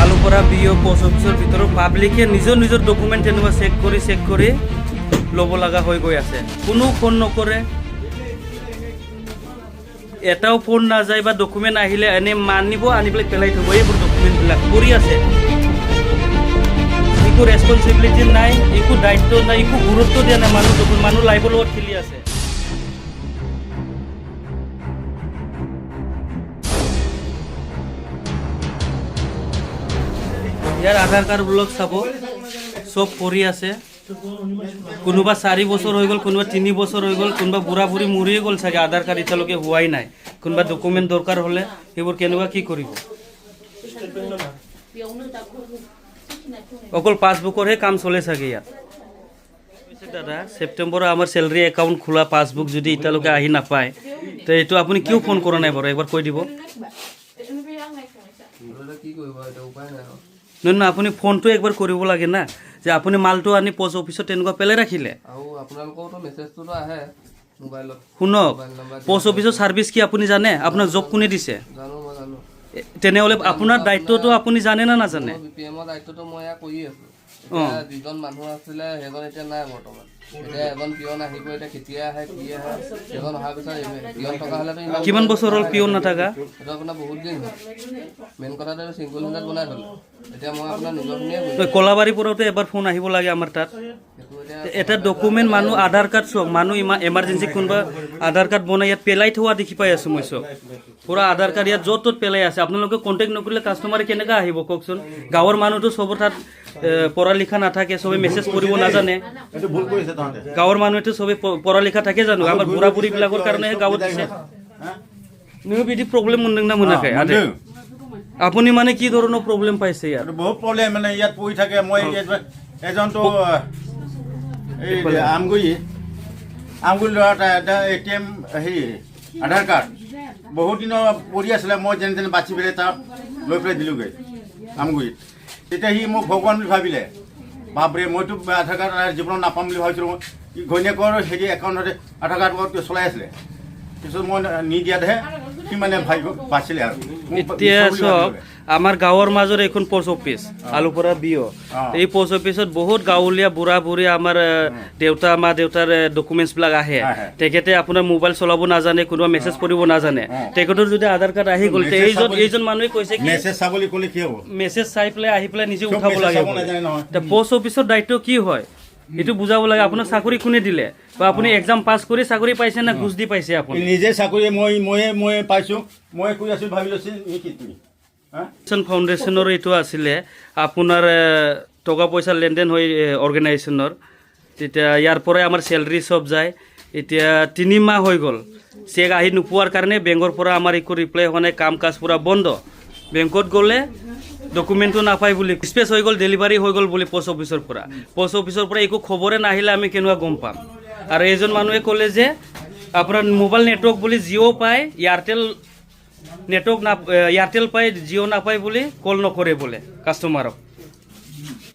আলুপৰা B O' post অফিচৰ ভিতৰত পাব্লিকে নিজৰ ডকুমেণ্ট এনেকুৱা চেক কৰি ল'ব লগা হৈ গৈ আছে। কোনো ফোন নকৰে, এটাও ফোন নাযায় বা ডকুমেণ্ট আহিলে এনে মানিব, আনি পেলাই পেলাই থ'ব। এইবোৰ ডকুমেণ্টবিলাক পৰি আছে, একো ৰেছপনচিবিলিটি নাই, একো দায়িত্ব নাই, একো গুৰুত্ব দিয়া নাই। মানুহ লাইফৰ লগত খেলি আছে। ইয়াৰ আধাৰ কাৰ্ডবিলাক চাব, চব পৰি আছে। কোনোবা 4 বছৰ হৈ গ'ল, কোনোবা 3 বছৰ হৈ গ'ল, কোনোবা বুঢ়া বুঢ়ী মৰিয়ে গ'ল চাগে, আধাৰ কাৰ্ড এতিয়ালৈকে হোৱাই নাই। কোনোবা ডকুমেণ্ট দৰকাৰ হ'লে সেইবোৰ কেনেকুৱা কি কৰিব? অকল পাছবুকৰহে কাম চলে চাগে ইয়াত। দাদা, ছেপ্টেম্বৰৰ আমাৰ চেলাৰী একাউণ্ট খোলা পাছবুক যদি এতিয়ালৈকে আহি নাপায়, তো এইটো আপুনি কিয় ফোন কৰা নাই বাৰু? একবাৰ কৈ দিব। নহয়, আপুনি ফোনটো একবাৰ কৰিব লাগে না, যে আপুনি মালটো আনি পোষ্ট অফিচত তেনেকুৱা পেলাই ৰাখিলে। শুনক, পোষ্ট অফিচৰ ছাৰ্ভিচ কি আপুনি জানে? আপোনাৰ জব কোনে দিছে? তেনেহ'লে আপোনাৰ দায়িত্বটো আপুনি জানে না নাজানে? যিজন মানুহ আছিলে সেইজন এতিয়া নাই বৰ্তমান। এতিয়া এজন পিয়ন আহিব, এতিয়া কেতিয়া আহে কি আহে, সেইজন অহাৰ পিছত পিয়ন থকা হ'লেতো কিমান বছৰ হ'ল পিয়ন নাথাকা? সেইটো আপোনাৰ বহুত দিন হ'ল। মেইন কথাটো চিংগুল উইণ্ডত বনাই থ'লো। এতিয়া মই আপোনাৰ নিজৰখিনিয়ে কলাবাৰীৰ পৰাতো এবাৰ ফোন আহিব লাগে আমাৰ তাত। এটা ডকুমেণ্ট মানুহ আধাৰ কাৰ্ড চাওক, মানুহ ইমান এমাৰ্জেঞ্চি কোনোবা আধাৰ কাৰ্ড বনাই ইয়াত পেলাই থোৱা দেখি পাই আছোঁ মই। চব পূৰা আধাৰ কাৰ্ড ইয়াত য'ত ত'ত পেলাই আছে। আপোনালোকে কণ্টেক্ট নকৰিলে কাষ্টমাৰে কেনেকৈ আহিব কওকচোন? গাঁৱৰ মানুহটো চবৰ তাত পঢ়া লিখা নাথাকে, চবে মেছেজ কৰিব নাজানে। গাঁৱৰ মানুহেতো চবে পঢ়া লিখা থাকে জানো? আমাৰ বুঢ়া বুঢ়ীবিলাকৰ কাৰণেহে গাঁৱত দিছে। নয় বিধি প্ৰব্লেম মোনদों না মোনাখै? আপুনি মানে কি ধৰণৰ প্ৰব্লেম পাইছে ইয়াত? বহুত প্ৰব্লেম মানে ইয়াত পৰি থাকে। মই এজনটো এই আমগুৰি ল'ৰা এটা ATM হেৰি আধাৰ কাৰ্ড বহুত দিনৰ পৰি আছিলে। মই যেনে তেনে বাচি পেলাই তাত লৈ পেলাই দিলোঁগৈ আমগুৰিত। তেতিয়া সি মোক ভগৱান বুলি ভাবিলে। বাপৰে, মইতো আধাৰ কাৰ্ড জীৱনত নাপাম বুলি ভাবিছিলোঁ। ঘৈণীয়েকৰ হেৰি একাউণ্টতে আধাৰ কাৰ্ড চলাই আছিলে। পিছত মই নিদিয়াতহে সি মানে ভাবিব বাচিলে আৰু। এতিয়া চব আমাৰ গাঁৱৰ মাজত এখন পোষ্ট অফিচ আলুপৰা বিঅ'। এই পোষ্ট অফিচত বহুত গাঁৱলীয়া বুঢ়া বুঢ়ী আমাৰ দেউতা মা দেউতাৰ ডকুমেণ্টছবিলাক আহে। তেখেতে আপোনাৰ মোবাইল চলাব নাজানে, কোনোবা মেছেজ কৰিব নাজানে। তেখেতৰ যদি আধাৰ কাৰ্ড আহি গ'ল, এইজন মানুহে কৈছে কি মেছেজ চাবলৈ ক'লে কি হ'ব? মেছেজ চাই পেলাই আহি পেলাই নিজে উঠাব লাগে। পোষ্ট অফিচৰ দায়িত্ব কি হয় এইটো বুজাব লাগে। আপোনাক চাকৰি কোনে দিলে? বা আপুনি এক্সাম পাছ কৰি চাকৰি পাইছে না ঘুচ দি পাইছে? আপুনি নিজে চাকৰি মই পাইছোঁ, মই কৰি আছোঁ ভাবি লৈছে নেকি তুমি? ফাউণ্ডেশ্যনৰ এইটো আছিলে আপোনাৰ টকা পইচা লেনদেন হৈ অৰ্গেনাইজেশ্যনৰ। তেতিয়া ইয়াৰ পৰাই আমাৰ চেলাৰী চব যায়। এতিয়া 3 মাহ হৈ গ'ল, চেক আহি নোপোৱাৰ কাৰণে বেংকৰ পৰা আমাৰ একো ৰিপ্লাই হোৱা নাই, কাম কাজ পূৰা বন্ধ। বেংকত গ'লে ডকুমেণ্টটো নাপায় বুলি, স্পেচ হৈ গ'ল, ডেলিভাৰী হৈ গ'ল বুলি পোষ্ট অফিচৰ পৰা একো খবৰে নাহিলে আমি কেনেকুৱা গম পাম? আৰু এইজন মানুহে ক'লে যে আপোনাৰ মোবাইল নেটৱৰ্ক বুলি জিঅ' পায়, এয়াৰটেল নেটৱৰ্ক এয়াৰটেল পায়, জিঅ' নাপায় বুলি কল নকৰে বোলে কাষ্টমাৰক।